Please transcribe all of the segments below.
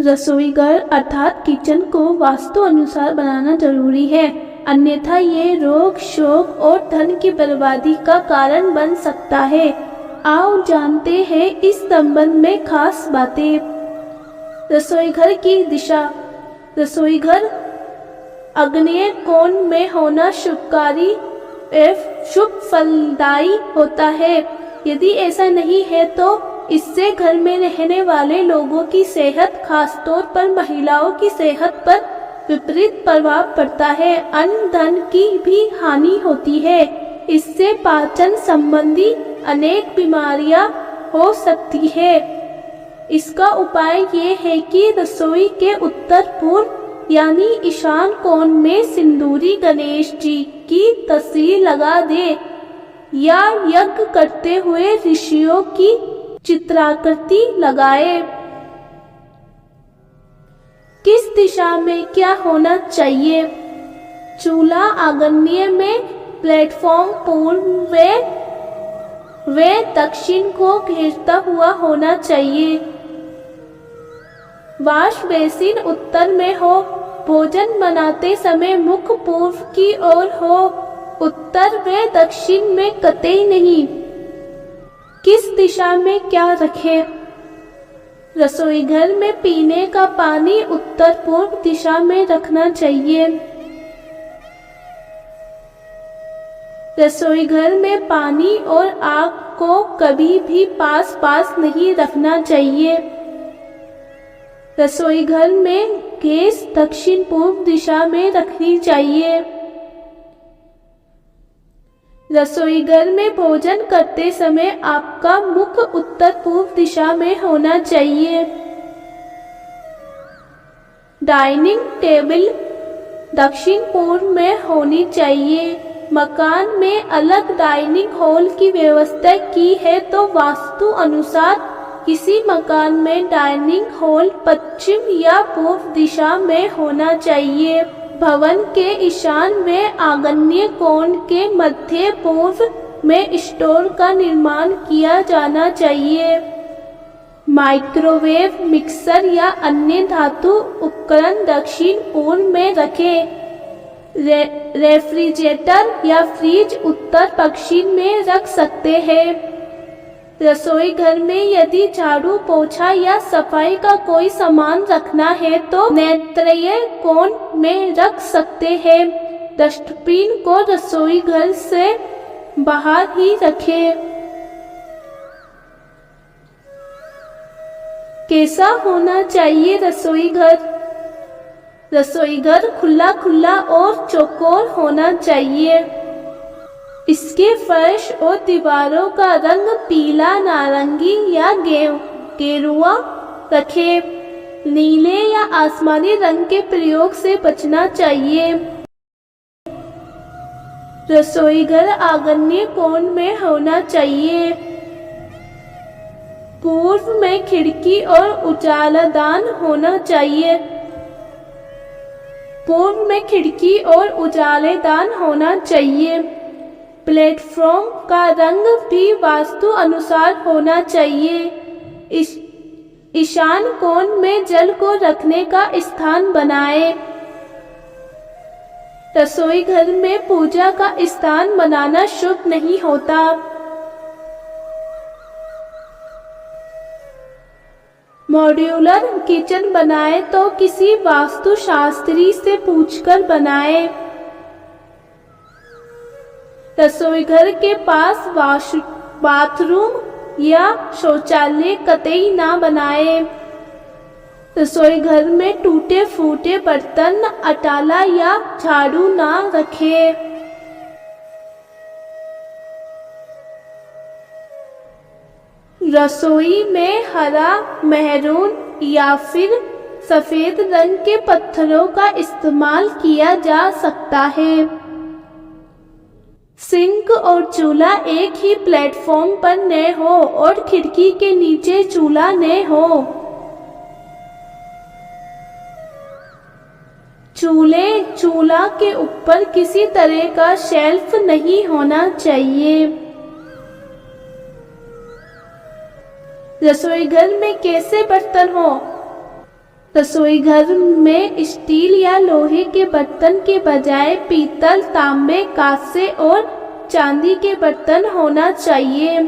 रसोई घर अर्थात किचन को वास्तु अनुसार बनाना जरूरी है, अन्यथा ये रोग, शोक और धन की बर्बादी का कारण बन सकता है। आओ जानते हैं इस संबंध में खास बातें। रसोई घर की दिशा। रसोई घर आग्नेय कोण में होना शुभकारी एवं शुभ फलदायी होता है। यदि ऐसा नहीं है तो इससे घर में रहने वाले लोगों की सेहत, खासतौर पर महिलाओं की सेहत पर विपरीत प्रभाव पड़ता है। अन्न धन की भी हानि होती है। इससे पाचन संबंधी अनेक बीमारियां हो सकती है। इसका उपाय ये है कि रसोई के उत्तर पूर्व यानी ईशान कोण में सिंदूरी गणेश जी की तस्वीर लगा दे या यज्ञ करते हुए ऋषियों की चित्राकृति लगाए। किस दिशा में क्या होना चाहिए? चूल्हा आग्नेय में, प्लेटफॉर्म पूर्व व दक्षिण को घेरता हुआ होना चाहिए। वाश बेसिन उत्तर में हो। भोजन बनाते समय मुख पूर्व की ओर हो, उत्तर व दक्षिण में कतई नहीं। किस दिशा में क्या रखें? रसोई घर में पीने का पानी उत्तर पूर्व दिशा में रखना चाहिए। रसोई घर में पानी और आग को कभी भी पास पास नहीं रखना चाहिए। रसोई घर में गैस दक्षिण पूर्व दिशा में रखनी चाहिए। रसोई घर में भोजन करते समय आपका मुख उत्तर पूर्व दिशा में होना चाहिए। डाइनिंग टेबल दक्षिण पूर्व में होनी चाहिए। मकान में अलग डाइनिंग हॉल की व्यवस्था की है तो वास्तु अनुसार किसी मकान में डाइनिंग हॉल पश्चिम या पूर्व दिशा में होना चाहिए। भवन के ईशान व आग्नेय कोण के मध्य पूर्व में स्टोर का निर्माण किया जाना चाहिए। माइक्रोवेव, मिक्सर या अन्य धातु उपकरण दक्षिण पूर्व में रखें। रेफ्रिजरेटर या फ्रिज उत्तर पश्चिम में रख सकते हैं। रसोई घर में यदि झाड़ू, पोछा या सफाई का कोई सामान रखना है तो नैत्रेय कोण में रख सकते हैं। डस्टबिन को रसोई घर से बाहर ही रखें। कैसा होना चाहिए रसोई घर? रसोई घर खुला खुला और चौकोर होना चाहिए। इसके फर्श और दीवारों का रंग पीला, नारंगी या गेरुआ रखें। नीले या आसमानी रंग के प्रयोग से बचना चाहिए। रसोई घर आग्नेय कोण में होना चाहिए। पूर्व में खिड़की और उजालादान होना चाहिए। पूर्व में खिड़की और उजालेदान होना चाहिए। प्लेटफॉर्म का रंग भी वास्तु अनुसार होना चाहिए। ईशान कोण में जल को रखने का स्थान बनाएं। रसोई घर में पूजा का स्थान बनाना शुभ नहीं होता। मॉड्यूलर किचन बनाए तो किसी वास्तुशास्त्री से पूछकर बनाएं। रसोई घर के पास बाथरूम या शौचालय कतई ना बनाए। रसोई घर में टूटे फूटे बर्तन, अटाला या झाड़ू ना रखें। रसोई में हरा, मैरून या फिर सफेद रंग के पत्थरों का इस्तेमाल किया जा सकता है। सिंक और चूल्हा एक ही प्लेटफॉर्म पर न हो और खिड़की के नीचे चूल्हा न हो। चूल्हा के ऊपर किसी तरह का शेल्फ नहीं होना चाहिए। रसोई घर में कैसे बर्तन हो? रसोई घर में स्टील या लोहे के बर्तन के बजाय पीतल, तांबे, कांसे और चांदी के बर्तन होना चाहिए।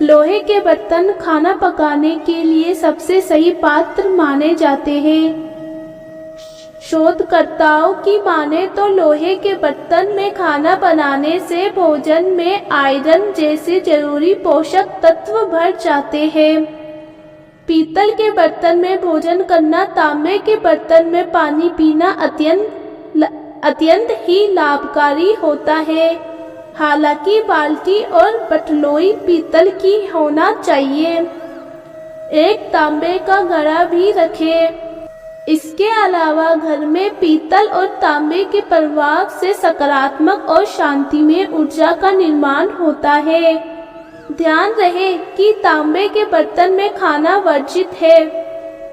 लोहे के बर्तन खाना पकाने के लिए सबसे सही पात्र माने जाते हैं। शोधकर्ताओं की माने तो लोहे के बर्तन में खाना बनाने से भोजन में आयरन जैसे जरूरी पोषक तत्व भर जाते हैं। पीतल के बर्तन में भोजन करना, तांबे के बर्तन में पानी पीना अत्यंत ही लाभकारी होता है। हालांकि बाल्टी और बटलोई पीतल की होना चाहिए। एक तांबे का घड़ा भी रखें। इसके अलावा घर में पीतल और तांबे के प्रभाव से सकारात्मक और शांतिमय ऊर्जा का निर्माण होता है। ध्यान रहे कि तांबे के बर्तन में खाना वर्जित है।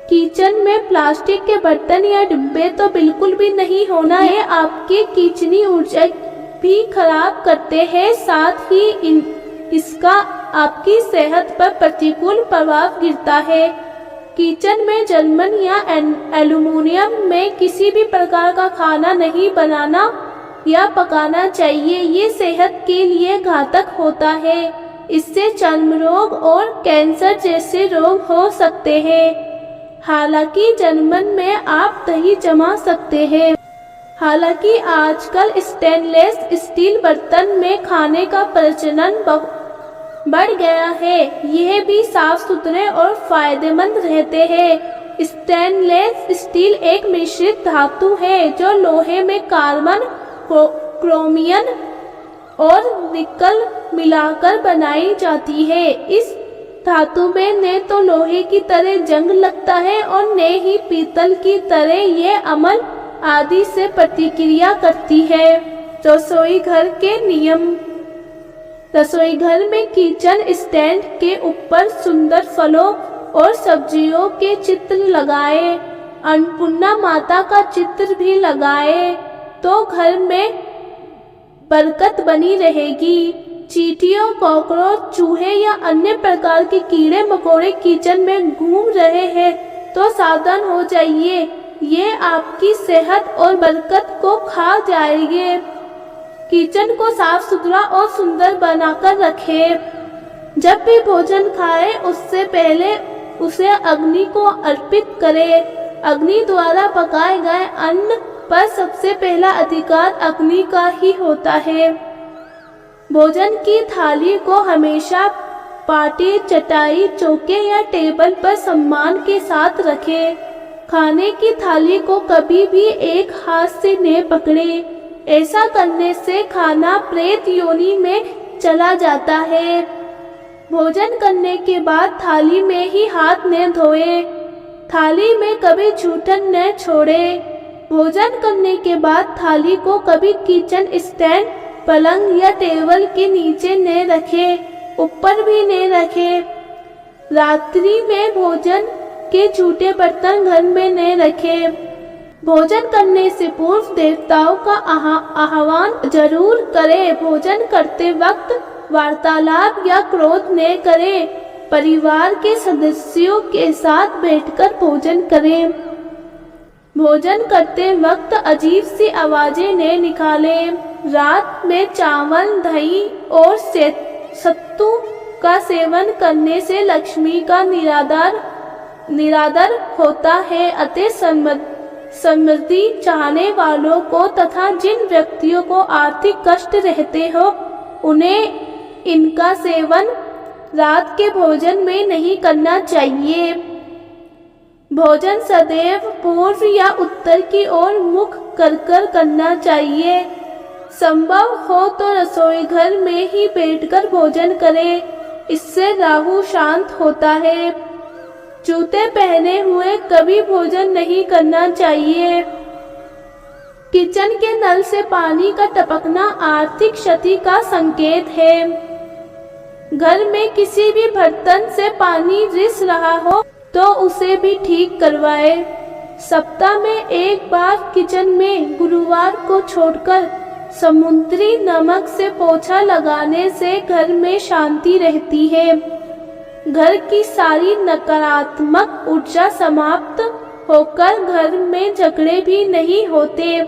किचन में प्लास्टिक के बर्तन या डिब्बे तो बिल्कुल भी नहीं होना है। आपके किचनी ऊर्जा भी खराब करते हैं, साथ ही इसका आपकी सेहत पर प्रतिकूल प्रभाव गिरता है। किचन में जर्मन या एल्युमिनियम में किसी भी प्रकार का खाना नहीं बनाना या पकाना चाहिए। ये सेहत के लिए घातक होता है। इससे चर्म रोग और कैंसर जैसे रोग हो सकते हैं। हालांकि जर्मन में आप दही जमा सकते हैं। हालांकि आजकल स्टेनलेस स्टील बर्तन में खाने का प्रचलन बढ़ गया है। यह भी साफ सुथरे और फायदेमंद रहते हैं। स्टेनलेस स्टील एक मिश्रित धातु है जो लोहे में कार्बन, क्रोमियम और निकल मिलाकर बनाई जाती है। इस धातु में न तो लोहे की तरह जंग लगता है और न ही पीतल की तरह यह अम्ल आदि से प्रतिक्रिया करती है। रसोई घर के नियम। रसोई घर में किचन स्टैंड के ऊपर सुंदर फलों और सब्जियों के चित्र लगाएं। अन्नपूर्णा माता का चित्र भी लगाएं तो घर में बरकत बनी रहेगी। चींटियों, कॉकरोच, चूहे या अन्य प्रकार के कीड़े मकोड़े किचन में घूम रहे हैं तो सावधान हो जाइए। ये आपकी सेहत और बरकत को खा जाएंगे। किचन को साफ सुथरा और सुंदर बनाकर रखें। जब भी भोजन खाएं उससे पहले उसे अग्नि को अर्पित करें। अग्नि द्वारा पकाए गए अन्न पर सबसे पहला अधिकार अग्नि का ही होता है। भोजन की थाली को हमेशा पाटे, चटाई, चौके या टेबल पर सम्मान के साथ रखें। खाने की थाली को कभी भी एक हाथ से न पकड़े। ऐसा करने से खाना प्रेत योनि में चला जाता है। भोजन करने के बाद थाली में ही हाथ न धोएं। थाली में कभी जूठन न छोड़ें। भोजन करने के बाद थाली को कभी किचन स्टैंड, पलंग या टेबल के नीचे न रखें, ऊपर भी न रखें। रात्रि में भोजन के जूठे बर्तन घर में न रखें। भोजन करने से पूर्व देवताओं का आह्वान जरूर करें। भोजन करते वक्त वार्तालाप या क्रोध न करें। परिवार के सदस्यों के साथ बैठकर भोजन करें। भोजन करते वक्त अजीब सी आवाजें न निकालें। रात में चावल, दही और सत्तू का सेवन करने से लक्ष्मी का निरादर होता है। अतः समृद्धि चाहने वालों को तथा जिन व्यक्तियों को आर्थिक कष्ट रहते हो उन्हें इनका सेवन रात के भोजन में नहीं करना चाहिए। भोजन सदैव पूर्व या उत्तर की ओर मुख कर करना चाहिए। संभव हो तो रसोई घर में ही बैठकर भोजन करें। इससे राहु शांत होता है। जूते पहने हुए कभी भोजन नहीं करना चाहिए। किचन के नल से पानी का टपकना आर्थिक क्षति का संकेत है। घर में किसी भी बर्तन से पानी रिस रहा हो तो उसे भी ठीक करवाए। सप्ताह में एक बार किचन में गुरुवार को छोड़कर समुद्री नमक से पोछा लगाने से घर में शांति रहती है। घर की सारी नकारात्मक ऊर्जा समाप्त होकर घर में झगड़े भी नहीं होते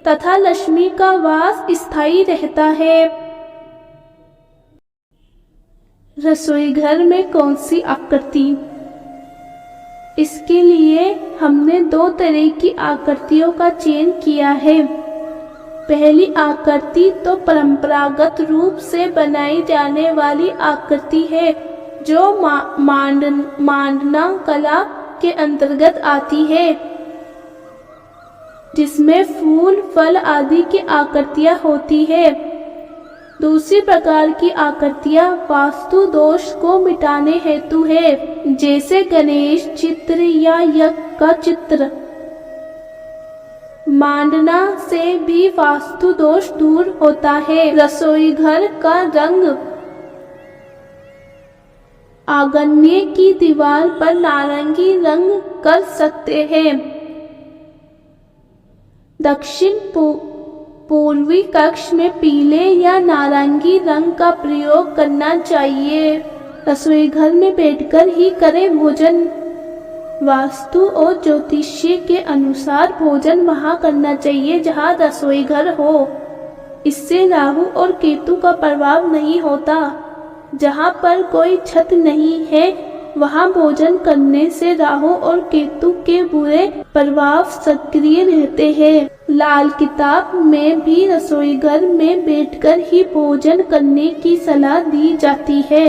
तथा लक्ष्मी का वास स्थायी रहता है। रसोई घर में कौन सी आकृति? इसके लिए हमने 2 तरह की आकृतियों का चयन किया है। पहली आकृति तो परंपरागत रूप से बनाई जाने वाली आकृति है, जो मांडना कला के अंतर्गत आती है, जिसमें फूल फल आदि की आकृतियां होती है। दूसरी प्रकार की आकृतियां वास्तु दोष को मिटाने हेतु है, जैसे गणेश चित्र या यज्ञ का चित्र। मांडना से भी वास्तु दोष दूर होता है। रसोई घर का रंग आंगन की दीवार पर नारंगी रंग कर सकते हैं। दक्षिण पूर्वी कक्ष में पीले या नारंगी रंग का प्रयोग करना चाहिए। रसोई घर में बैठकर ही करें भोजन। वास्तु और ज्योतिष्य के अनुसार भोजन वहां करना चाहिए जहां रसोई घर हो। इससे राहु और केतु का प्रभाव नहीं होता। जहां पर कोई छत नहीं है वहां भोजन करने से राहु और केतु के बुरे प्रभाव सक्रिय रहते हैं। लाल किताब में भी रसोई घर में बैठकर ही भोजन करने की सलाह दी जाती है।